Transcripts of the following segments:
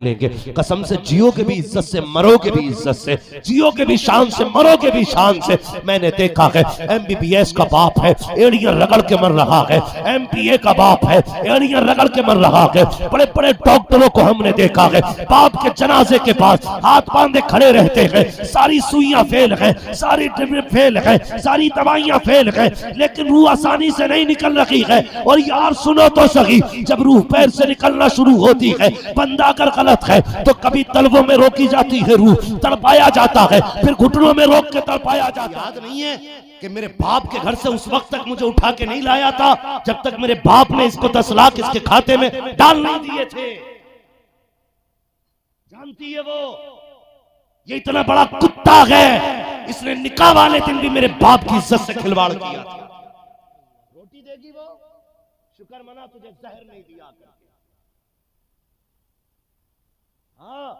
लेंगे। कसम से जियोगे भी इज्जत से, मरोगे भी इज्जत से, जियोगे भी शान से, मरोगे भी शान से। मैंने देखा है MBBS का बाप है, एड़ियां रगड़ के मर रहा है। MPA का बाप है, एड़ियां रगड़ के मर रहा है। बड़े बड़े डॉक्टरों को हमने देखा है बाप के जनाजे के पास हाथ बांधे खड़े रहते हैं। सारी सुइयां फेल है, सारी ट्रिप फेल है, सारी दवाइयां फेल है, लेकिन रूह आसानी से नहीं निकल रही है। और यार सुनो तो सही, जब रूह पैर से निकलना शुरू होती है, बंदा अगर है तो कभी तलवों में रोकी जाती है रूह, तड़पाया जाता है, फिर घुटनों में रोक के तड़पाया जाता है। याद नहीं है कि मेरे बाप के घर से उस वक्त तक मुझे उठा के नहीं लाया था जब तक मेरे बाप ने इसको 10 लाख इसके खाते में डाल नहीं दिए थे। जानती है वो, ये इतना बड़ा कुत्ता है, इसने निकाह वाले दिन भी मेरे बाप की इज्जत से खिलवाड़ किया था। रोटी देगी वो, शुक्र मना तुझे जहर नहीं दिया। हाँ,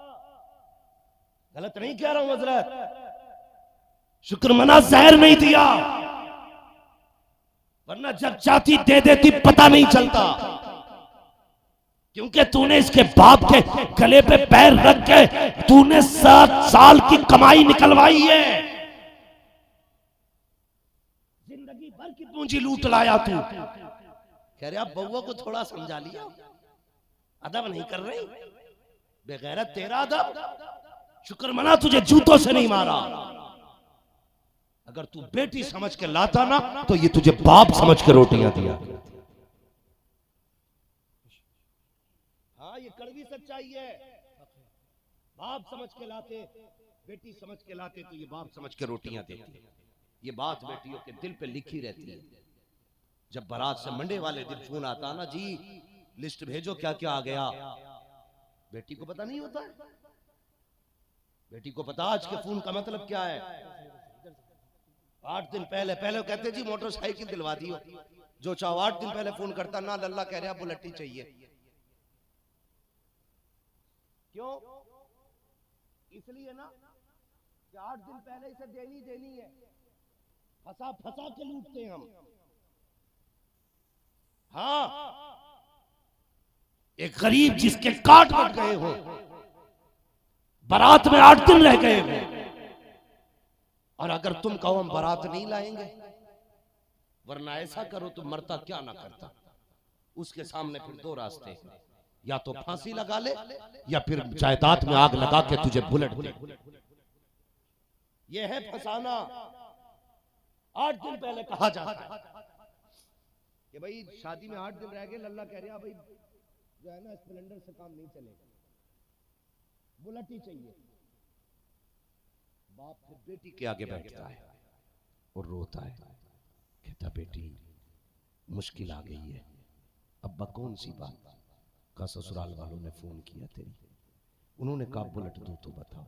गलत नहीं कह रहा हूं हजरत, शुक्र मना जहर नहीं दिया, वरना जब चाहती दे देती पता नहीं चलता। क्योंकि तूने इसके बाप के गले पे पैर रख के तूने 7 साल की कमाई निकलवाई है, जिंदगी भर की पूंजी लूट लाया तू। कह रहे आप बउआ को थोड़ा समझा लिया, अदब नहीं कर रही, बेगैरत तेरा अदब। शुक्र मना तुझे जूतों से नहीं मारा, अगर तू बेटी समझ के लाता ना तो ये तुझे बाप समझ के रोटियां दिया। हाँ, ये कड़वी सच्चाई है। बाप समझ के लाते, बेटी समझ के लाते तो ये बाप समझ के रोटियां देते। ये बात बेटियों के दिल पे लिखी रहती है। जब बारात से मंडे वाले दिन फोन आता ना, जी लिस्ट भेजो क्या क्या आ गया, बेटी को पता नहीं होता है। बेटी को पता आज के फोन का मतलब क्या है। 8 दिन पहले कहते जी मोटरसाइकिल दिलवा दियो, जो चाहो 8 दिन पहले फोन करता ना, लल्ला कह रहा बुलेट चाहिए। क्यों? इसलिए ना कि 8 दिन पहले इसे देनी है, फंसा के लूटते हैं हम। हाँ, एक गरीब जिसके काट कट गए हो, बारात में 8 दिन रह गए हो, और अगर तुम कहो हम बारात नहीं लाएंगे, वरना ऐसा करो तो मरता क्या ना करता। उसके सामने फिर 2 रास्ते, या तो फांसी लगा ले या फिर जायदाद में आग लगा के तुझे बुलेट दे। यह है फसाना। 8 दिन पहले कहा जाता है कि भाई शादी में 8 दिन रह गए, लल्ला कह रहा भाई जो है ना स्प्लेंडर से काम नहीं चलेगा, बुलेट ही चाहिए। बाप फिर बेटी के आगे बैठता है और रोता है, कहता बेटी मुश्किल आ गई है। अब्बा कौन सी बात का? ससुराल वालों ने फोन किया तेरी, उन्होंने कहा बुलेट दो तो बताओ।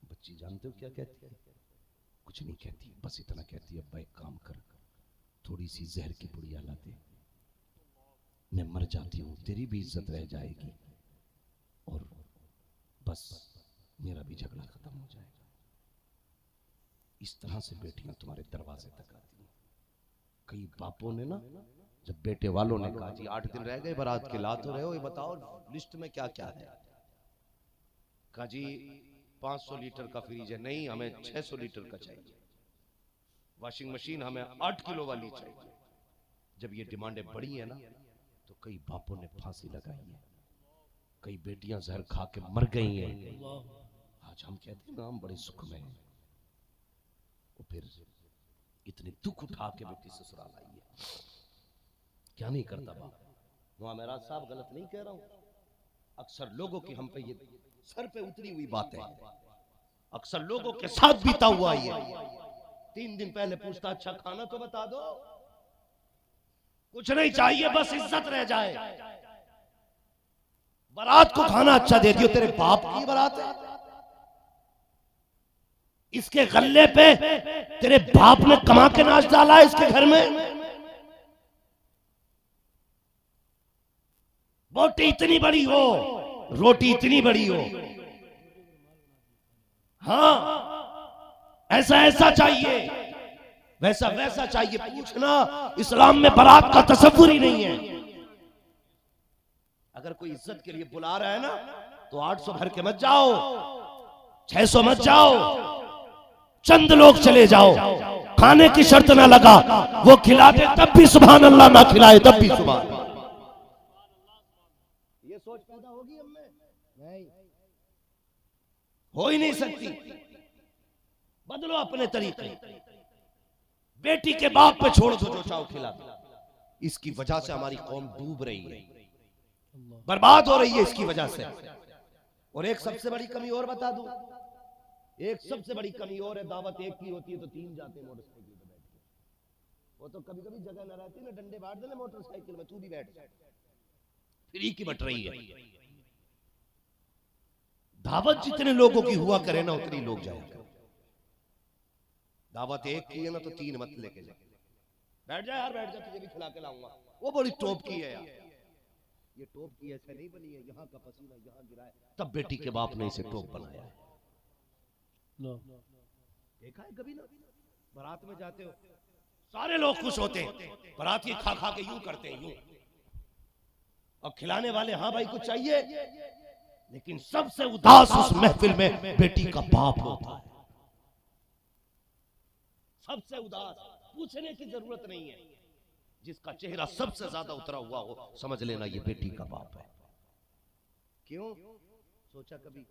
बच्ची जानते हो क्या कहती है? कुछ नहीं कहती, बस इतना कहती है अब्बा एक काम कर, थोड़ी सी जहर की पुड़िया ला दे, मैं मर जाती हूँ, तेरी भी इज्जत रह जाएगी और बस मेरा भी झगड़ा खत्म हो जाएगा। इस तरह से बेटियां तुम्हारे दरवाजे तक आती हैं। कई बापों ने ना, जब बेटे वालों ने कहा जी 8 दिन रह गए बारात के, ला तो रहे हो, ये बताओ लिस्ट में क्या क्या है। कहा जी 500 लीटर का फ्रिज है, नहीं हमें 600 लीटर का चाहिए। वॉशिंग मशीन हमें 8 किलो वाली चाहिए। जब ये डिमांडें बढ़ी है ना, तो कई बापों ने फांसी लगाई है, कई बेटियां जहर खा के मर गई हैं। आज हम कहते हैं ना हम बड़े सुख में हैं, और फिर इतने दुख उठा के बेटी ससुराल आई है। क्या नहीं करता बाप। वहां मेरा साहब गलत नहीं कह रहा हूं, अक्सर लोगों की हम पे ये सर पे उतरी हुई बातें हैं, अक्सर लोगों के साथ बीता हुआ ये। 3 दिन पहले पूछता अच्छा खाना तो बता दो, कुछ नहीं चाहिए बस इज्जत रह जाए। बारात को खाना अच्छा दे दियो, तेरे बाप की बारात है, इसके गल्ले पे तेरे बाप ने कमा के नाच डाला है इसके घर में। बोटी इतनी बड़ी हो, रोटी इतनी बड़ी हो, हाँ ऐसा ऐसा चाहिए, वैसा वैसा चाहिए। पूछना इस्लाम में बारात का तसव्वुर ही नहीं है। अगर कोई इज्जत के लिए बुला रहा है ना तो 800 भर के मत जाओ, 600 मत जाओ, चंद लोग चले जाओ। खाने की शर्त ना लगा, वो खिला दे तब भी सुभान अल्लाह, ना खिलाए तब भी सुभान अल्लाह। ये सोच पैदा होगी हम में? नहीं, हो ही नहीं सकती। बदलो अपने तरीके। बेटी के बाप पे छोड़ दो, जो चाहो खिला दो। इसकी वजह से हमारी कौम डूब रही है, बर्बाद हो रही है इसकी वजह से। और एक सबसे बड़ी कमी और बता दूं, एक सबसे बड़ी कमी और है, दावत एक की होती है तो 3 जाते हैं मोटरसाइकिल पे बैठ के। वो तो कभी कभी जगह न रहती ना, डंडे बांट देना मोटरसाइकिल में, तू भी बैठ, फ्री की बट रही है। दावत जितने लोगों की हुआ करे ना उतनी लोग जाएंगे। दावत एक की है ना तो 3 मत लेके जाए। बैठ जा यार, बैठ जा, तुझे भी खिला के लाऊंगा। वो बड़ी टॉप की है यार, ये टॉप की ऐसे नहीं बनी है, यहाँ का पसीना यहाँ गिराए तब बेटी के बाप ने इसे टॉप बनाया है। देखा है कभी ना, बारात में जाते हो सारे लोग खुश होते हैं, बारात खा खा के यूं करते हैं यूं, और खिलाने वाले हाँ भाई कुछ चाहिए, लेकिन सबसे उदास उस महफिल में बेटी का बाप होता है। सबसे उदास, पूछने की जरूरत नहीं है, जिसका चेहरा सबसे ज्यादा उतरा हुआ हो समझ लेना ये बेटी का बाप है। क्यों? सोचा कभी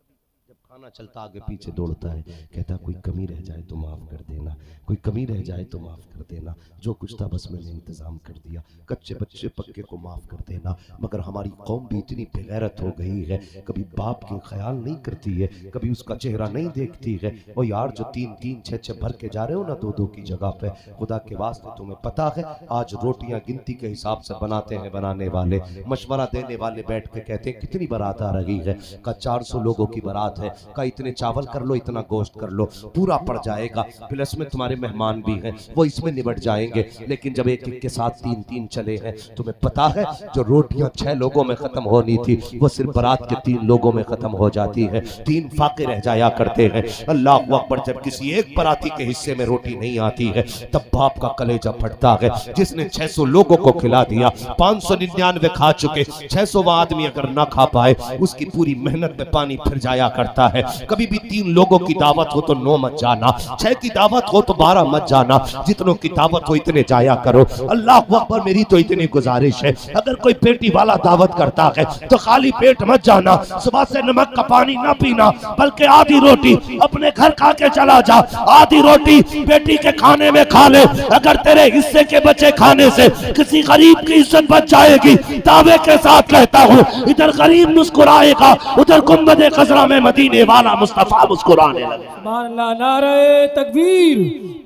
जब खाना चलता आगे पीछे दौड़ता है, कहता कोई कमी रह जाए तो माफ कर देना, कोई कमी रह जाए तो माफ कर देना, जो कुछ था बस मैंने इंतजाम कर दिया, कच्चे बच्चे पक्के को माफ कर देना। मगर हमारी कौम भी इतनी बेगैरत हो गई है, कभी बाप के ख्याल नहीं करती है, कभी उसका चेहरा नहीं देखती है। और यार जो 3-3 6-6 भर के जा रहे हो ना 2-2 की जगह पे, खुदा के वास्ते तुम्हें पता है आज रोटियां गिनती के हिसाब से बनाते हैं बनाने वाले, मशवरा देने वाले बैठ के कहते हैं कितनी बारात आ रही है, का 400 लोगों की बारात है, का इतने चावल कर लो, इतना गोश्त कर लो, पूरा पड़ जाएगा, प्लस में तुम्हारे मेहमान भी हैं वो इसमें निबट जाएंगे। लेकिन जब एक एक के साथ 3-3 चले हैं, तुम्हें पता है जो रोटियां 6 लोगों में खत्म होनी थी वो सिर्फ बारात के 3 लोगों में खत्म हो जाती है, 3 फाके रह जाया करते हैं। अल्लाह अकबर, जब किसी एक बाराती के हिस्से में रोटी नहीं आती है तब बाप का कलेजा फटता है। जिसने 600 लोगों को खिला दिया, 599 खा चुके, 600वां आदमी अगर ना खा पाए उसकी पूरी मेहनत में पानी फिर जाया करता है। कभी भी 3 लोगों की दावत हो तो 9 मत जाना, 6 की दावत हो तो 12 मत जाना, जितनों की दावत हो इतने जाया करो। अल्लाह अकबर, मेरी तो इतनी गुजारिश है, अगर कोई पेटी वाला दावत करता है तो खाली पेट मत जाना, सुबह से नमक का पानी ना पीना, बल्कि आधी रोटी अपने घर खा के चला जा, आधी रोटी बेटी के खाने में खा ले। अगर तेरे हिस्से के बचे खाने से किसी गरीब की इज्जत बच जाएगी, दावे के साथ कहता हूँ, इधर गरीब मुस्कुराएगा, उधर गुंबदे खजरा में मदीने वाला मुस्तफा मुस्कुराने लगे। सुभान अल्लाह। नारे तकबीर,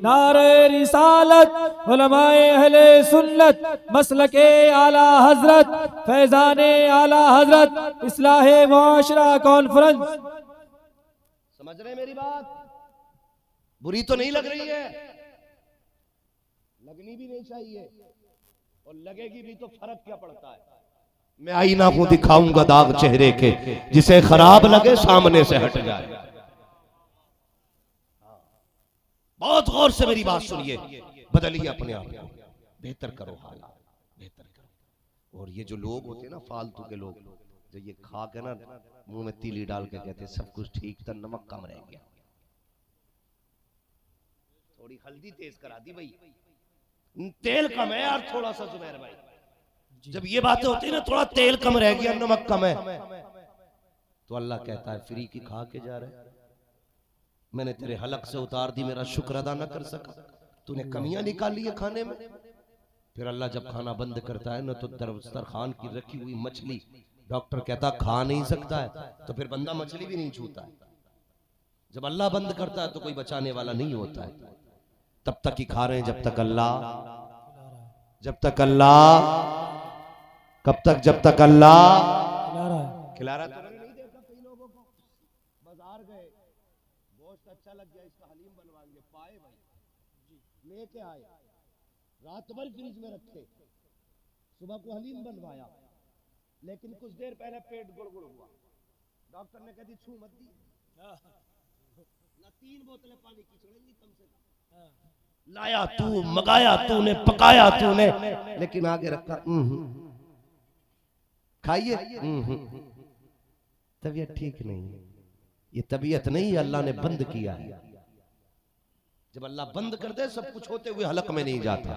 नारे रिसालत, उलमाए अहले सुन्नत, मसलके आला हजरत, फैजाने आला हजरत, इस्लाहे मुआशरा कॉन्फ्रेंस। समझ रहे मेरी बात? बुरी तो नहीं लग रही है, लगनी भी नहीं चाहिए, और लगेगी भी तो फर्क क्या पड़ता है। मैं आईना को दिखाऊंगा दाग चेहरे के, जिसे खराब लगे सामने से हट जाए। बहुत गौर से मेरी बात सुनिए, बदलिए अपने आप को, बेहतर करो हालात, बेहतर करो। और ये जो लोग होते हैं ना फालतू के लोग, जो ये खा के ना मुंह में तीली डाल के कहते हैं सब कुछ ठीक था, नमक कम रह गया, थोड़ी हल्दी तेज करा दी भाई, तेल कम है यार थोड़ा सा, जुबैर भाई जब ये बातें होती है ना, थोड़ा तेल कम रह गया, नमक कम है, तो अल्लाह कहता है फ्री की खा के जा रहे, मैंने तेरे हलक से उतार दी, मेरा शुक्र अदा न कर सका, तूने कमियां निकाली है खाने में। फिर अल्लाह जब खाना बंद करता है ना, तो दस्तरखान की रखी हुई मछली डॉक्टर कहता खा नहीं सकता है, तो फिर बंदा मछली भी नहीं छूता है। जब अल्लाह बंद करता है तो कोई बचाने वाला नहीं होता है, तब तक ही खा रहे हैं जब तक अल्लाह, कब तक, जब तक अल्लाह खिला रहा है। नहीं देखा कई लोगों को बाजार गए, गोश्त अच्छा लग गया, इसका हलीम बनवाएंगे, पाए भाई लेके आए, रात भर फ्रिज में रखे, सुबह को हलीम बनवाया, लेकिन कुछ देर पहले पेट गुड़गुड़ हुआ, डॉक्टर ने कह दी छू मत दी ना, 3 बोतलें पानी की छोड़ेंगी कम से कम, लाया तू, मंगाया तूने, पकाया तूने, लेकिन आगे रखा खाइए। तबीयत ठीक नहीं है। ये तबीयत नहीं, अल्लाह ने बंद किया है। जब अल्लाह बंद कर दे सब कुछ होते हुए हलक में नहीं जाता,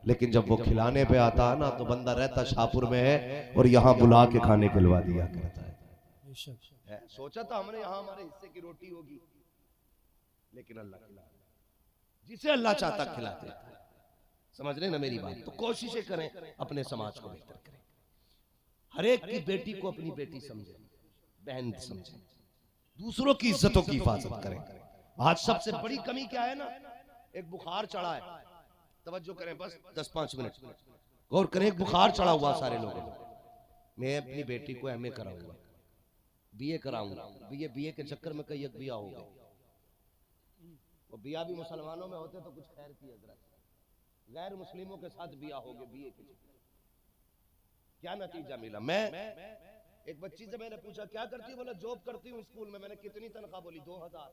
लेकिन जब वो खिलाने पे आता है ना तो बंदा रहता शाहपुर में है और यहाँ बुला के खाने खिलवा दिया करता है। सोचा था हमने यहाँ हमारे हिस्से की रोटी होगी, लेकिन अल्लाह खिला, जिसे अल्लाह चाहता खिलाते। समझ रहे ना मेरी बात? तो कोशिशें करें अपने समाज को बेहतर करें। हर एक की बेटी को अपनी बेटी समझे, बहन समझे, दूसरों की इज्जतों की हिफाजत करें। आज सबसे बड़ी कमी क्या है ना, एक बुखार चढ़ा है, तवज्जो करें बस 10-5 मिनट गौर करें। एक बुखार चढ़ा हुआ सारे लोगों को। मैं अपनी बेटी को एमए कराऊंगा, बीए कराऊंगा, बीए के चक्कर में कई एक बिया हो गए। वो बिया भी मुसलमानों में होते तो कुछ खैर की हजरत, गैर मुस्लिमों के साथ बिया हो गए बीए के चक्कर। क्या नतीजा मिला? मैं एक बच्ची से मैंने पूछा क्या करती है, बोला जॉब करती हूँ स्कूल में। मैंने कितनी तनख्वाह? बोली 2000।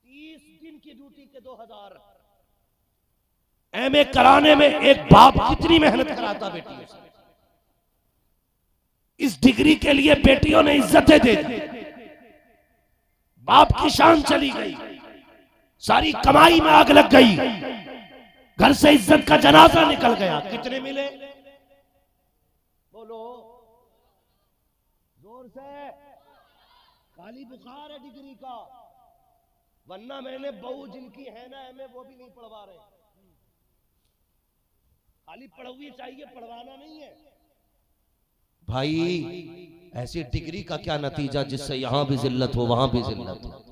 30 दिन की ड्यूटी के 2000। एमए कराने में एक बाप कितनी मेहनत कराता बेटियों से। इस डिग्री के लिए बेटियों ने इज्जतें दे दी, बाप की शान चली गई, सारी कमाई में आग लग गई, घर से इज्जत का जनाजा निकल गया। कितने मिले? बोलो जोर से। खाली बुखार है डिग्री का, वरना मैंने बहू जिनकी है ना एमए वो भी नहीं पढ़वा रहे। खाली पढ़वी चाहिए, पढ़वाना नहीं है भाई। ऐसी डिग्री का क्या नतीजा जिससे यहां भी जिल्लत हो वहां भी जिल्लत हो।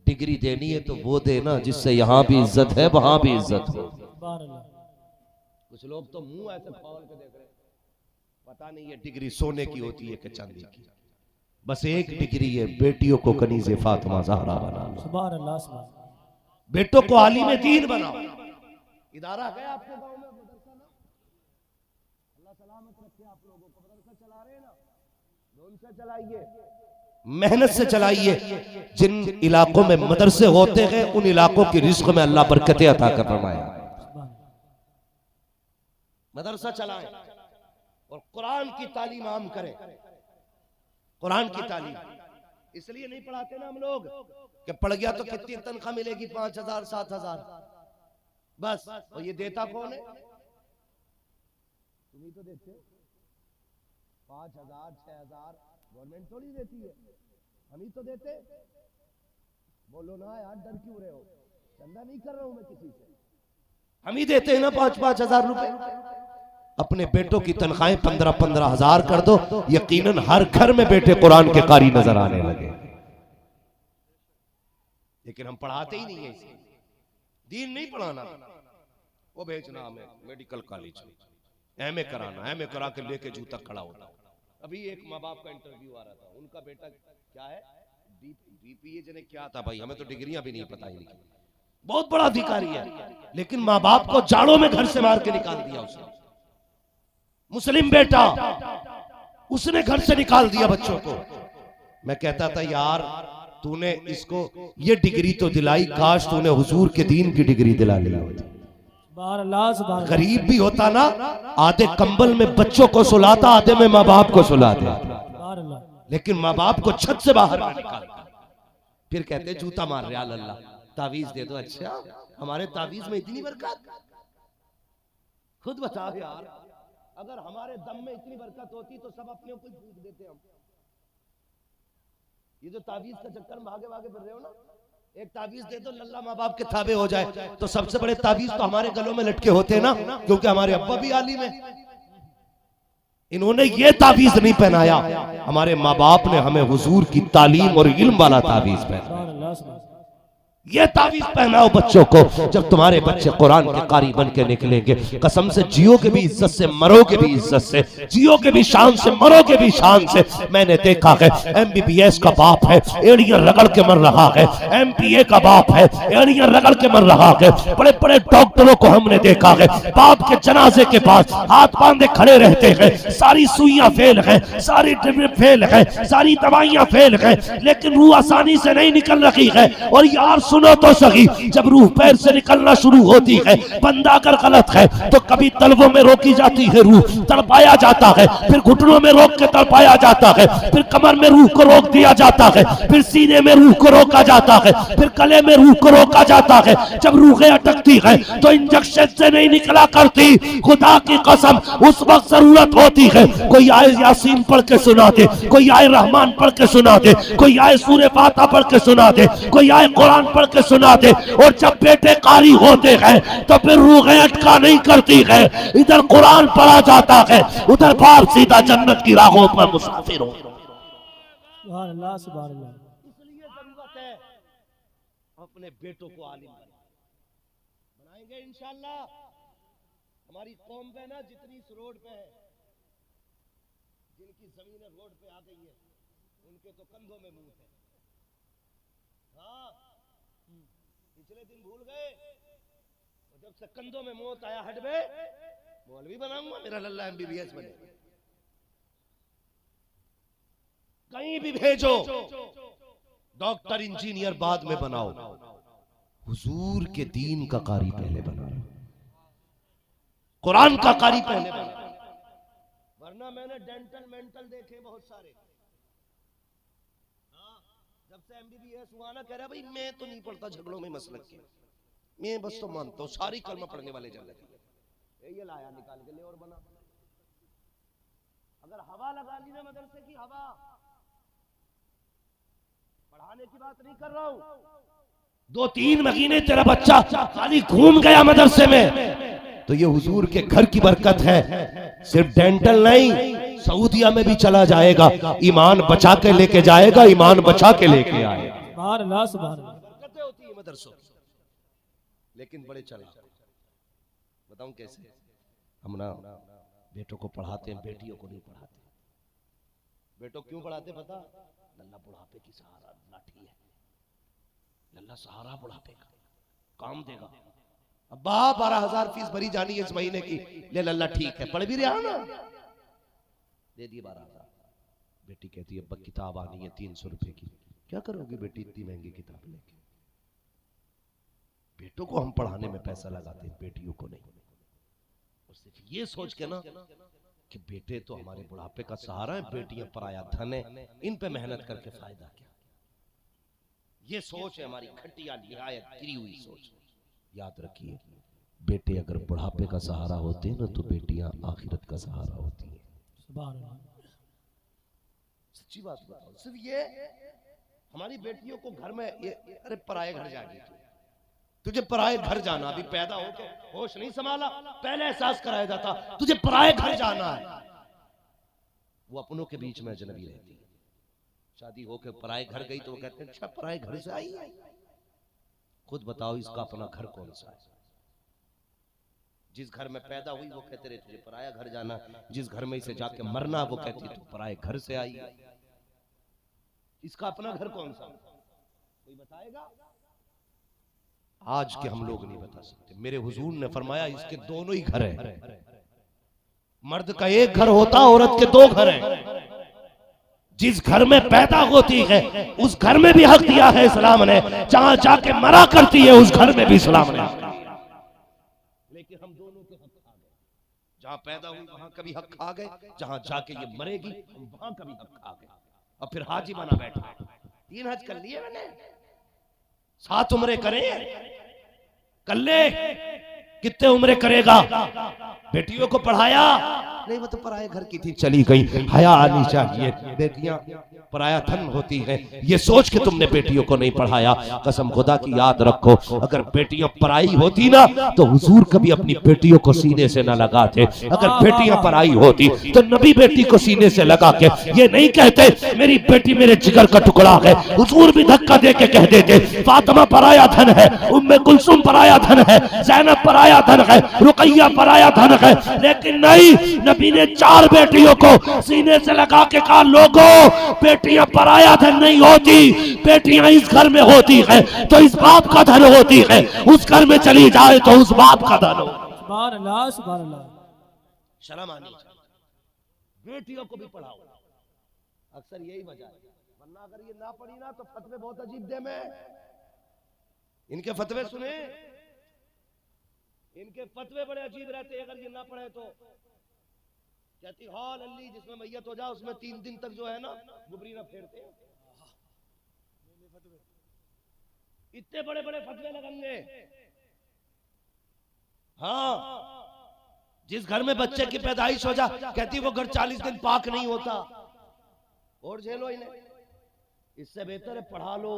डिग्री देनी है तो वो देना जिससे यहां भी इज्जत है वहां भी इज्जत हो। कुछ लोग तो मुंह ऐसे खोल के देख रहे, पता नहीं है डिग्री सोने की होती है कि चांदी की। बस एक डिग्री है, बेटियों को कनीज़े फातिमा ज़हरा बनाना, सुभान अल्लाह। बेटों को आलिम दीन बनाओ। इदारा है आपके गांव में मदरसा ना? अल्लाह सलामत रखे आप लोगों को। मदरसा चला रहे हैं ना, उनसे चलाइए, मेहनत से चलाइए। जिन इलाकों में मदरसे होते हैं उन इलाकों की रिज़्क़ में अल्लाह बरकतें अता कर फरमाए। मदरसा चलाएं और कुरान की तालीम आम करें। कुरान की तालीम इसलिए नहीं पढ़ाते ना हम लोग कि पढ़ गया तो कितनी तनख्वाह मिलेगी, 5000 7000 बस। और ये देता कौन है? तुम ही तो देते हो। 5000 6000 गवर्नमेंट थोड़ी देती है, हम ही तो देते। बोलो ना यार, डर क्यों रहे हो? चंदा नहीं कर रहा हूं मैं किसी से, हम ही देते हैं ना 5-5 हजार रुपए। अपने बेटों की तनख्वाहें 15-15 हजार कर दो, यकीनन हर घर में बेटे कुरान के कारी नजर आने लगे। लेकिन हम पढ़ाते ही नहीं है इसे। दीन नहीं पढ़ाना, वो भेजना हमें मेडिकल कॉलेज में, एमए कराना, एमए करा के लेके जूता खड़ा होना। अभी एक माँ बाप का इंटरव्यू आ रहा था, उनका बेटा क्या है, बीपीए जने क्या था भाई, हमें तो डिग्रियां भी नहीं पता ही नहीं। बहुत बड़ा अधिकारी है, लेकिन माँ बाप को जाड़ों में घर से मार के निकाल दिया उसे। मुस्लिम बेटा, उसने घर से निकाल दिया बच्चों को। मैं कहता था यार तूने इसको ये डिग्री तो दिलाई, काश तूने हुजूर के दीन की डिग्री दिला ली होती। गरीब भी होता ना, आधे कंबल में बच्चों को सुलाता, आधे में माँ बाप को सुलाता, लेकिन माँ बाप को छत से बाहर निकालता। फिर कहते जूता मार रहे अल्लाह, तावीज दे दो। अच्छा हमारे तावीज में इतनी बरकत? खुद बताओ यार, अगर हमारे दम में इतनी बरकत होती तो सब अपने ऊपर फूंक देते हम। ये जो तावीज का चक्कर में भागे भागे फिर रहे हो ना, एक तावीज दे दो लल्ला माँ बाप के थाबे हो जाए, तो सबसे बड़े तावीज तो हमारे गलों में लटके होते हैं ना, क्योंकि हमारे अब्बा भी आलिम है। इन्होंने ये तावीज नहीं पहनाया, हमारे माँ बाप ने हमें हुजूर की तालीम और इल्म वाला तावीज पहनाया। ये तावीज पहनाओ बच्चों को। जब तुम्हारे बच्चे कुरान के कारी बन के निकलेंगे, कसम से जियोगे भी इज्जत से, मरोगे भी इज्जत से, जियोगे भी शान से, मरोगे भी शान से। मैंने देखा है एमबीबीएस का बाप है, एड़ियां रगड़ के मर रहा है, एमपीए का बाप है, एड़ियां रगड़ के मर रहा है। बड़े बड़े डॉक्टरों को हमने देखा है, बाप के जनाजे के पास हाथ बांधे खड़े रहते हैं, सारी सुइयां फेल है, सारी ट्रिप फेल है, सारी दवाइयां फेल है, लेकिन रूह आसानी से नहीं निकल रही है। और यार सुनो तो सही, जब रूह पैर से निकलना शुरू होती है, बंदा अगर गलत है तो कभी तलवों में रोकी जाती है रूह, तड़पाया जाता है, फिर घुटनों में रोक के तड़पाया जाता है, फिर कमर में रूह को रोक दिया जाता है, फिर सीने में रूह को रोका जाता है, फिर गले में रूह को रोका जाता है। जब रूहें अटकती है तो इंजेक्शन से नहीं निकला करती, खुदा की कसम उस वक्त जरूरत होती है कोई आए यासीन पढ़ के सुना दे, कोई आए रहमान पढ़ के सुना दे, कोई आए सूरे फातिहा पढ़ के सुना दे, कोई आए कुरान पढ़ के सुना दे। और जब बेटे कारी होते हैं तो फिर रूहें अटका नहीं करती है, इधर कुरान पढ़ा जाता है, उधर बाप सीधा जन्नत की राहों पर मुसाफिर हो। सुभान अल्लाह, सुभान अल्लाह। इसलिए जरूरत है अपने बेटों को आलिम बनाएंगे इंशाअल्लाह। हमारी कौम पे ना जितनी इस रोड पे है, जिनकी जमीनें रोड पे आ गई है, उनके तो कंधों में मुंह है। हाँ, पिछले दिन भूल गए, तो जब से कंधों में मौत आया, हट बे मौलवी बनाऊंगा, मेरा लल्ला MBBS बने। कहीं भी भेजो, डॉक्टर इंजीनियर बाद में बनाओ, हुजूर के दीन का कारी पहले बनाओ, कुरान का कारी पहले बनाओ। वरना मैंने डेंटल मेंटल देखे बहुत सारे। हाँ, जब से MBBS हुआ ना, कह रहा भाई मैं तो नहीं पढ़ता झगड़ों में मसलक के, मैं बस तो मानता हूँ सारी कलमा पढ़ने वाले जन्नत। ये लाया निकाल के ले और बना। अगर हवा लगा ली ना मदरसे की हवा, पढ़ाने की बात नहीं कर रहा हूं, 2-3 महीने तेरा बच्चा खाली घूम गया मदरसे में, तो ये हुजूर के घर की बरकत है। सिर्फ डेंटल नहीं, सऊदिया में भी चला जाएगा, ईमान बचा के लेके जाएगा, ईमान बचा के लेके आएगा। सुभान अल्लाह, सुभान अल्लाह। बरकतें होती है मदरसों की, लेकिन बड़े चला। बताऊं कैसे? हम ना बेटों को पढ़ाते हैं, बेटियों को नहीं पढ़ाते। बेटों क्यों पढ़ाते पता? लल्ला बुढ़ापे की सहारा लाठी है, लल्ला सहारा बुढ़ापे का काम देगा। अब्बा 12,000 फीस भरी जानी है इस महीने की, ले लल्ला ठीक है, पढ़ भी रहा ना, दे दिए 12,000। बेटी कहती है अब्बा किताब आनी है 300 रुपए की, क्या करोगे बेटी इतनी महंगी किताब लेके? बेटों को हम पढ़ाने में पैसा लगाते हैं, बेटियों को नहीं। और सिर्फ ये सोच के ना कि बेटे तो हमारे बुढ़ापे का सहारा है, बेटियां पराया धन है, इन पे मेहनत करके फायदा क्या? ये सोच है हमारी खटिया निहायत गिरी हुई सोच। याद रखिए, बेटे अगर बुढ़ापे का सहारा होते हैं ना, तो बेटियां आखिरत का सहारा होती हैं। सुभान अल्लाह। सच्ची बात बताओ, सिर्फ ये हमारी बेटियों को घर में ये अरे पराए घर जाएगी, तुझे पराए घर जाना, अभी पैदा हो के होश नहीं संभाला, पहले एहसास कराया जाता तुझे पराए घर जाना है। वो अपनों के बीच में अजनबी रहती है, शादी होके पराए घर गई तो वो कहते हैं अच्छा पराए घर से आई है। खुद बताओ इसका अपना घर कौन सा है? जिस घर में पैदा हुई वो कहते रहे तुझे पराया घर जाना, जिस घर में इसे जाके मरना वो कहती तू पराए घर से आई है। इसका अपना घर कौन सा? कोई बताएगा? आज के हम लोग नहीं बता सकते। मेरे हुजूर ने फरमाया इसके दोनों ही घर हैं। मर्द का एक घर होता, औरत के 2 घर हैं। जिस घर में पैदा होती है उस घर में भी हक दिया है इस्लाम ने, जहां जाके मरा करती है उस घर में भी इस्लाम ने। लेकिन हम दोनों के हक खा गए, जहां पैदा हुई वहां कभी हक खा गए, जहां जाके ये मरेगी हम वहां कभी हक खा गए। और फिर हाजी बना बैठा, 3 हज कर लिए मैंने, 7 उम्रे करे, कर ले, कितने उम्रे करेगा? बेटियों को पढ़ाया नहीं, वो तो पराये घर की थी चली गई। हया आनी चाहिए, बेटियां पराया धन होती हैं, ये सोच के तुमने बेटियों को नहीं पढ़ाया। कसम खुदा की याद रखो, अगर बेटियां पराई होती ना तो हुजूर कभी अपनी बेटियों को सीने से ना लगाते। अगर बेटियां पराई होती तो नबी बेटी को सीने से लगा के ये नहीं कहते मेरी बेटी मेरे जिगर का टुकड़ा है। हुजूर भी धक्का दे के कह देते फातिमा पराया धन है, उम्मे कुलसुम पराया धन है, ज़ैनब पराया धन है, रुकैया पराया धन है। लेकिन नहीं, नबी ने 4 बेटियों को सीने से लगा के कहा लोगों बेटियां पराया धन नहीं होती, बेटियां इस घर में होती है तो इस बाप का धन होती है, उस घर में चली जाए तो उस बाप का धन हो। सुभान अल्लाह, सुभान अल्लाह। शर्म आनी चाहिए, बेटियों को भी पढ़ाओ। अक्सर यही वजह है, वरना अगर ये ना पढ़ी ना तो फतवे बहुत अजीब दे में। इनके फतवे सुने, इनके फतवे बड़े अजीब रहते हैं। अगर ये ना पढ़े तो कहती हाँ लल्ली जिसमें मैयत हो जाए उसमें 3 दिन तक जो है ना गुबरी ना फेरते हैं। इतने बड़े बड़े फतवे लगेंगे। हाँ, जिस घर में बच्चे की पैदाइश हो जा कहती वो घर 40 दिन पाक नहीं होता। और झेलो इन्हें, इससे बेहतर है पढ़ा लो।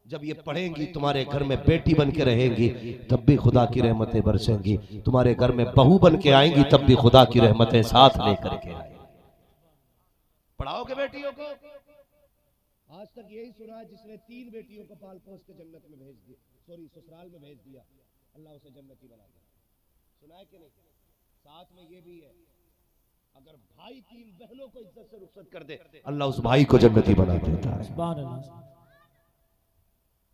जब ये पढ़ेंगी तुम्हारे घर में बेटी बन के रहेंगी तब भी खुदा की रहमतें बरसेंगी। तुम्हारे घर में बहू बन के आएंगी तब भी खुदा की रहमतें साथ लेकर के आएंगी। पढ़ाओगे बेटियों को। आज तक यही सुना है जिसने 3 बेटियों को पाल पोस के जन्नत में भेज दिया, सॉरी ससुराल में भेज दिया, अल्लाह उसे जन्नती बना दिया। सुना है कि नहीं? साथ में ये भी है अगर भाई 3 बहनों को इज्जत से रुखसत कर दे अल्लाह उस भाई को जन्नती बना देता है। सुभान अल्लाह।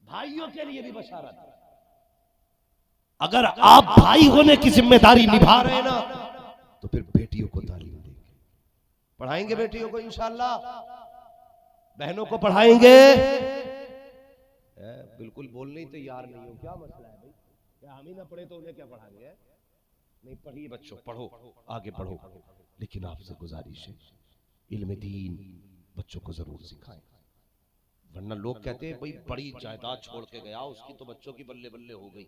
भाइयों के लिए भी बशारत। अगर आप भाई होने की जिम्मेदारी निभा रहे हैं ना तो फिर बेटियों को तालीम देंगे, पढ़ाएंगे बेटियों को इंशाअल्लाह, बहनों को पढ़ाएंगे। बिल्कुल बोलने ही तैयार नहीं हो, क्या मसला है भाई? क्या हम ही ना पढ़े तो उन्हें क्या पढ़ाएंगे? नहीं, पढ़िए बच्चों, पढ़ो, आगे बढ़ो। लेकिन आपसे गुजारिश है इल्म दीन बच्चों को जरूर सिखाएं, वरना लोग कहते हैं भाई बड़ी जायदाद छोड़ के गया उसकी तो बच्चों की बल्ले बल्ले हो गई।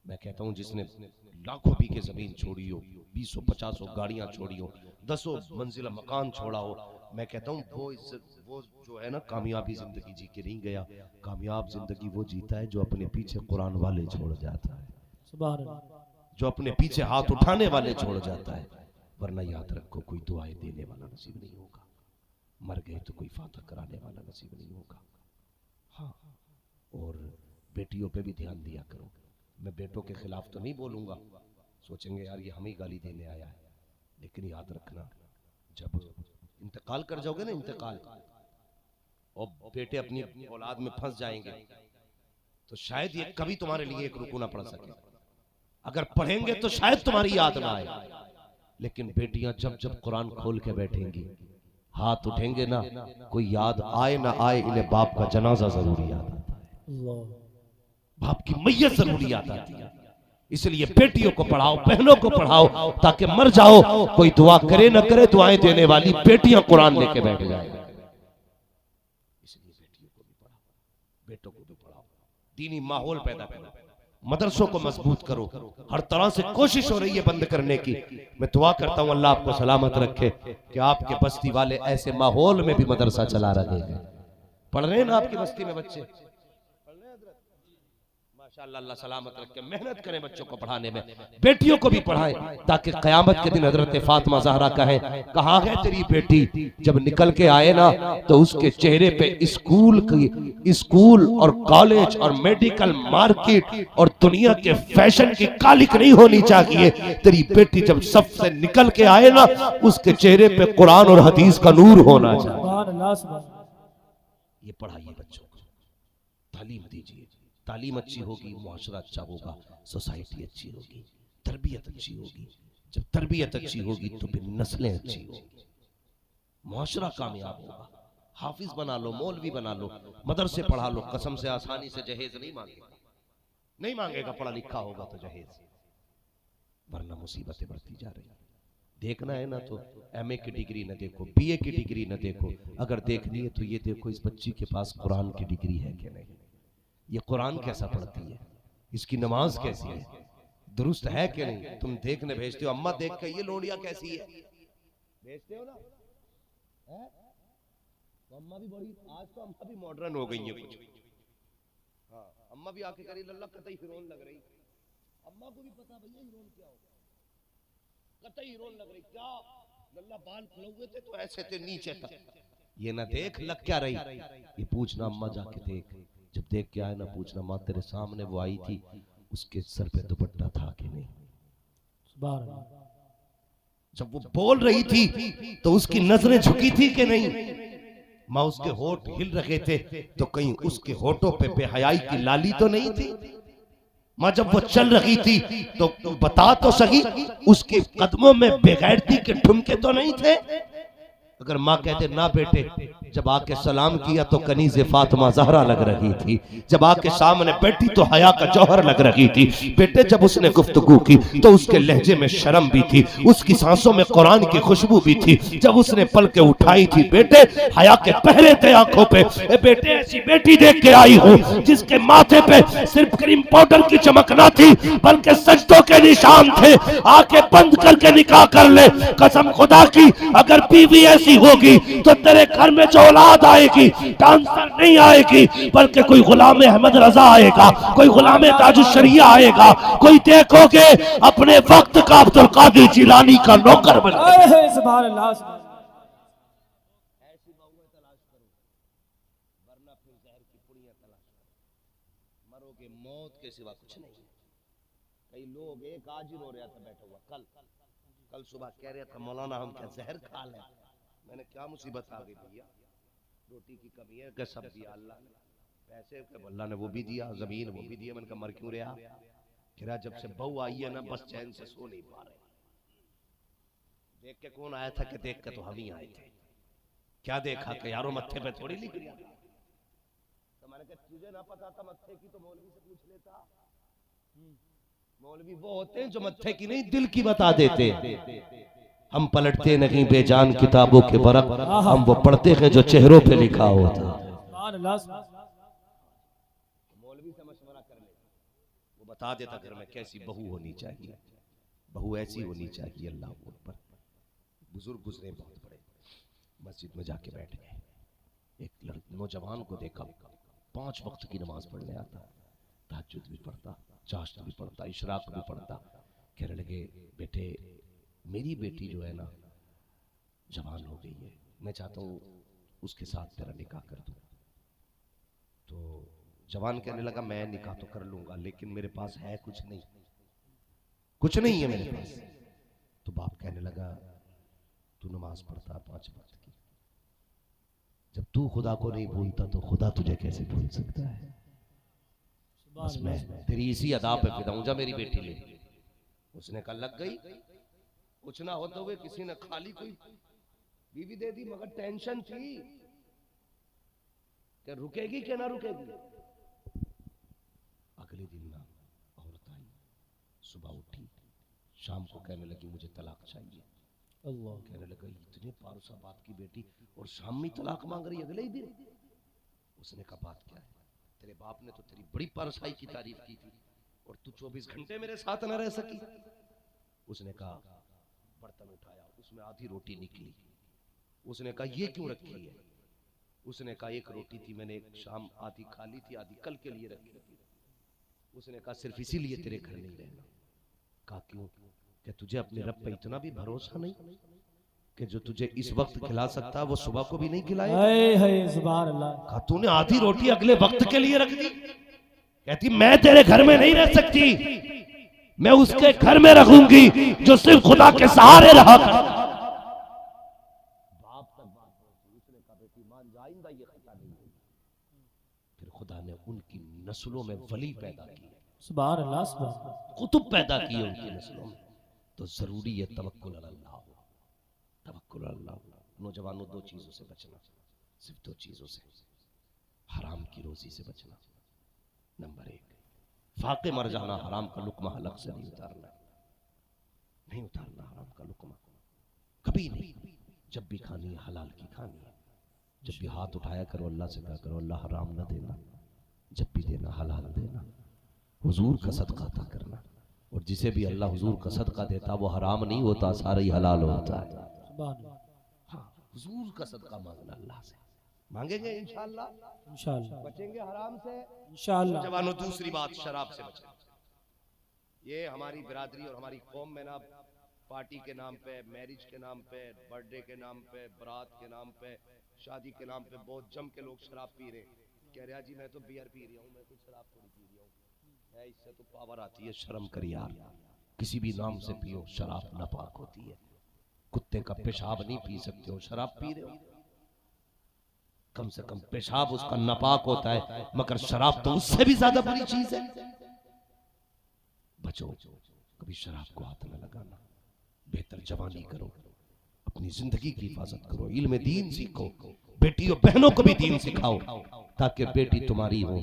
मैं कहता हूं जिसने लाखों बीघे जमीन छोड़ी हो, 20-50 गाड़ियां छोड़ी हो, 10 मंजिला मकान छोड़ा हो, मैं कहता हूं वो जो है ना कामयाबी जिंदगी जी के नहीं गया। कामयाब जिंदगी वो जीता है जो अपने पीछे कुरान वाले छोड़ जाता है, सुभान अल्लाह। जो अपने पीछे हाथ उठाने वाले छोड़ जाता है। वरना याद रखो कोई दुआएं देने वाला नसीब नहीं होगा, मर गए तो कोई फातह कराने वाला नसीब नहीं होगा। हाँ, और बेटियों पे भी ध्यान दिया करो। मैं बेटों के खिलाफ तो नहीं बोलूंगा, सोचेंगे यार ये हमें गाली देने आया है, लेकिन याद रखना जब इंतकाल कर जाओगे ना, इंतकाल और बेटे अपनी औलाद में फंस जाएंगे तो शायद ये कभी तुम्हारे लिए एक रुकू ना पड़ सके। अगर पढ़ेंगे तो शायद तुम्हारी याद ना आए, लेकिन बेटियां जब जब कुरान खोल के बैठेंगी, हाथ उठेंगे ना, कोई याद आए ना आए इन्हें बाप का जनाजा जरूर याद आता है, बाप की मैयत जरूर याद आती है। इसलिए बेटियों को पढ़ाओ, बहनों को पढ़ाओ, ताकि मर जाओ कोई दुआ करे ना करे, दुआएं देने वाली बेटियां कुरान लेके बैठ जाए। इसलिए बेटियों को भी पढ़ाओ, बेटों को भी पढ़ाओ, दीनी माहौल पैदा करो, मदरसों को मजबूत करो। हर तरह से कोशिश हो रही है बंद करने की। मैं दुआ करता हूं अल्लाह आपको सलामत रखे कि आपके बस्ती वाले ऐसे माहौल में भी मदरसा चला रहे हैं। पढ़ रहे हैं ना आपकी बस्ती में बच्चे? माशाअल्लाह, अल्लाह सलामत रखे। मेहनत करें बच्चों को पढ़ाने में, बेटियों को भी पढ़ाएं, ताकि क़यामत के दिन हजरत फातिमा ज़हरा कहें कहाँ है तेरी बेटी? जब निकल के आए ना तो उसके चेहरे पे स्कूल और कॉलेज और मेडिकल मार्केट और दुनिया के फैशन की कालिक नहीं होनी चाहिए। तेरी बेटी जब सब से निकल के आए ना उसके चेहरे पे कुरान और हदीस का नूर होना चाहिए। ये पढ़ाइए बच्चों को, तालीम दीजिए। तालीम अच्छी होगी, मुआशरा अच्छा होगा, सोसाइटी अच्छी होगी, तरबियत अच्छी होगी। जब तरबियत अच्छी होगी तो फिर नस्लें अच्छी होगी, मुआशरा कामयाब होगा। हाफिज बना लो, मौलवी बना लो, मदरसे पढ़ा लो, कसम से आसानी से जहेज नहीं मांगेगा, नहीं मांगेगा, पढ़ा लिखा होगा तो जहेज, वरना मुसीबतें बढ़ती जा रही। देखना है ना तो एमए की डिग्री न देखो, बीए की डिग्री न देखो, अगर देखनी है तो ये देखो इस बच्ची के पास कुरान की डिग्री है कि नहीं, ये कुरान कैसा पढ़ती है, इसकी नमाज कैसी है, दुरुस्त है कि नहीं। तुम देखने भेजते हो, अम्मा देख के ये लोडिया कैसी है भेजते हो ना, है? तो अम्मा भी बड़ी, आज तो अम्मा भी मॉडर्न हो गई है कुछ। हाँ, अम्मा भी आके करी लल्ला कतई हीरोइन लग रही, अम्मा को भी पता भैया हीरोइन क्या होगा, कतई हीरोइन लग रही, क्या लल्ला बाल खुले हुए थे तो ऐसे थे नीचे तक, ये ना देख लग क्या रही, ये पूछना अम्मा जाके देख, जब देख के आए ना पूछना माँ तेरे सामने वो आई थी उसके सर पे दुपट्टा था कि नहीं, जब वो बोल रही थी तो उसकी नजरें झुकी थी कि नहीं, माँ उसके होठ हिल रहे थे तो कहीं उसके होठों पे बेहयाई की लाली तो नहीं थी, माँ जब वो चल रही थी तो बता तो सही उसके कदमों में बेगैरती के ठुमके तो नहीं थे। अगर माँ कहते ना बेटे, जब आके सलाम किया तो कनीज़े फातिमा ज़हरा लग रही थी, जब आके सामने बैठी तो हया का जौहर लग रही थी। बेटे जब उसने गुफ्तगू की तो उसके लहजे में शर्म भी थी, उसकी सांसों में कुरान की खुशबू भी थी। जब उसने पल के उठाई थी बेटे, हया के पहरे थे आंखों पे। बेटे ऐसी बेटी देख के आई हूँ जिसके माथे पे सिर्फ क्रीम पाउडर की चमक ना थी बल्कि सजदों के निशान थे। आके बंद करके निकाह कर ले, कसम खुदा की अगर बीवी ऐसी होगी तो तेरे घर में जो औलाद आएगी डांसर नहीं आएगी बल्कि कोई गुलाम अहमद रजा आएगा, कोई गुलाम ताजुशरिया आएगा, कोई देखोगे अपने वक्त का अब्दुल कादिर जिलानी का नौकर बन। सुभान अल्लाह। ऐसी बहुएं तलाश करो वरना फिर जहर की पुड़ियां तलाश करो, मरोगे मौत के सिवा कुछ नहीं। कई लोग, एक आज ही रो रहा था बैठा हुआ, कल सुबह कह रहा था मौलाना हम क्या जहर खा लें। मैंने क्या मुसीबत आ गई भैया, रोटी की कमी है कि सब दिया अल्लाह ने, पैसे के अल्लाह ने वो भी दिया, जमीन वो भी दिया। मैंने कहा मर क्यों रहा। कह रहा जब से बहू आई है ना बस चैन से सो नहीं पा रहे। देख के कौन आया था कि देख के तो हम ही आए थे। क्या देखा कि यारों मत्थे पे थोड़ी लिख लिया। तो मैंने कहा तुझे ना पता था मत्थे की तो मौलवी से पूछ लेता। मौलवी वो होते हैं जो मत्थे की नहीं दिल की बता देते। हम पलटते नहीं बेजान किताबों के बरक, हम वो पढ़ते हैं जो चेहरों पे लिखा होता। मौलवी से मशवरा कर ले, वो बता देता घर में कैसी बहू होनी चाहिए, बहू ऐसी होनी चाहिए। अल्लाह अकबर। बुजुर्ग गुजरे बहुत बड़े, मस्जिद में जाके बैठ गए। एक नौजवान को देखा 5 वक्त की नमाज पढ़ने आता, तहज्जुद भी पढ़ता, चाश्त भी पढ़ता, इशराक भी पढ़ता। कहने लगे बेटे मेरी बेटी जो है ना जवान हो गई है, मैं चाहता हूँ उसके साथ तेरा निकाह कर दूं। तो जवान कहने लगा मैं निकाह तो कर लूंगा लेकिन मेरे पास है कुछ नहीं, कुछ नहीं है मेरे पास। तो बाप कहने लगा तू नमाज पढ़ता 5 वक्त की, जब तू खुदा को नहीं भूलता तो खुदा तुझे कैसे भूल सकता है। बस मैं तेरी इसी अदा पे फिदा हूं, जा मेरी बेटी ले। उसने कहा लग गई। कुछ ना होते हुए किसी ने खाली कोई बीवी दे दी, मगर टेंशन थी कि रुकेगी कि ना रुकेगी। अगले दिन ना औरत आई, सुबह उठी, शाम को कहने लगी मुझे तलाक चाहिए। अल्लाह। कहने लगा इतने पारुसा बाप की बेटी और शाम में तलाक मांग रही अगले ही दिन। उसने कहा बात क्या है, तेरे बाप ने तो तेरी बड़ी पारसाई की तारीफ की थी और तू 24 घंटे मेरे साथ न रह सकी। उसने कहा बर्तन उठाया, उसमें आधी रोटी निकली। उसने कहा ये क्यों रखी है। उसने कहा एक रोटी थी मैंने एक शाम आधी खा ली थी, आधी कल के लिए रखी थी। उसने कहा सिर्फ इसीलिए तेरे घर नहीं रहना। कहा क्यों। कि तुझे अपने रब पे इतना भी भरोसा नहीं कि जो तुझे इस वक्त खिला सकता वो सुबह को भी नहीं खिलाएगा। कहा तूने आधी रोटी अगले वक्त के लिए रख दी। कहती मैं तेरे घर में नहीं रह सकती, मैं उसके घर में रखूंगी जो सिर्फ खुदा के सहारे रहा कर। बाप तक बात पहुंची। उसने कहा बेटी मान जा, आइंदा ये खता नहीं होगी। फिर खुदा ने उनकी नस्लों में वली पैदा किए, सुभान अल्लाह, कुतुब पैदा किए उनकी नस्लों में। तो जरूरी है तवक्कुल अल्लाह, तवक्कुल अल्लाह। नौजवानों 2 चीजों से बचना, सिर्फ 2 चीजों से। हराम की रोजी से बचना, नंबर 1। फाके मर जाना, हराम का लुकमा हलक से नहीं उतारना, नहीं उतारना हराम का लुकमा कभी नहीं। जब भी खानी है हलाल की खानी है। जब भी हाथ उठाया करो अल्लाह से कहा करो अल्लाह हराम न देना, जब भी देना हलाल देना, हुजूर का सदका अता करना। और जिसे भी अल्लाह हुजूर का सदका देता वो हराम नहीं होता, सारा ही हलाल होता है। हाँ, हुजूर का सदका मांगना अल्लाह से, मांगेंगे इंशाअल्लाह, इंशाअल्लाह बचेंगे हराम से इंशाअल्लाह। जवानों दूसरी बात शराब से बचना। ये हमारी बिरादरी और हमारी कौम में ना पार्टी के नाम पे, मैरिज के नाम पे, बर्थडे के नाम पे, बारात के नाम पे, शादी के नाम पे बहुत जम के लोग शराब पी रहे। कह रहा जी मैं तो बियर पी रहा हूँ, मैं तो शराब थोड़ी पी रहा हूँ, इससे तो पावर आती है। शर्म कर यार, किसी भी नाम से पियो शराब नापाक होती है। कुत्ते का पेशाब नहीं पी सकते हो, शराब पी रहे हो। कम से कम पेशाब उसका नापाक होता है, मगर शराब तो उससे भी ज्यादा बुरी चीज है। बचो, कभी शराब को हाथ न लगाना। बेहतर जवानी करो, अपनी अपनी जिंदगी की हिफाजत करो, इल्म दीन सीखो, बेटियों बहनों को भी दीन सिखाओ, ताकि बेटी तुम्हारी हो,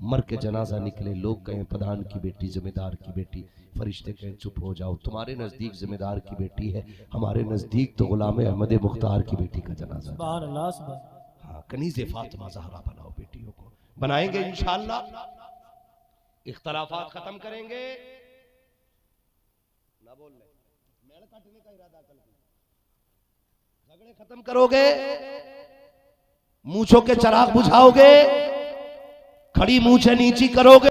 मर के जनाजा निकले, लोग कहें प्रधान की बेटी, जमींदार की बेटी, फरिश्ते कहें चुप हो जाओ। तुम्हारे नजदीक जमींदार की बेटी है, हमारे नजदीक तो गुलाम अहमद मुख्तार की बेटी का जनाजा। सुभान अल्लाह सुभान। हाँ, कनीज़े फातिमा ज़हरा बनाओ बेटियों को, बनाएंगे इंशाअल्लाह, इख्तलाफात खत्म करेंगे। ना बोल ले, मेड़ काटने का इरादा कर, झगड़े खत्म करोगे, मूंछों के चराग बुझाओगे, खड़ी मूंछें नीची करोगे।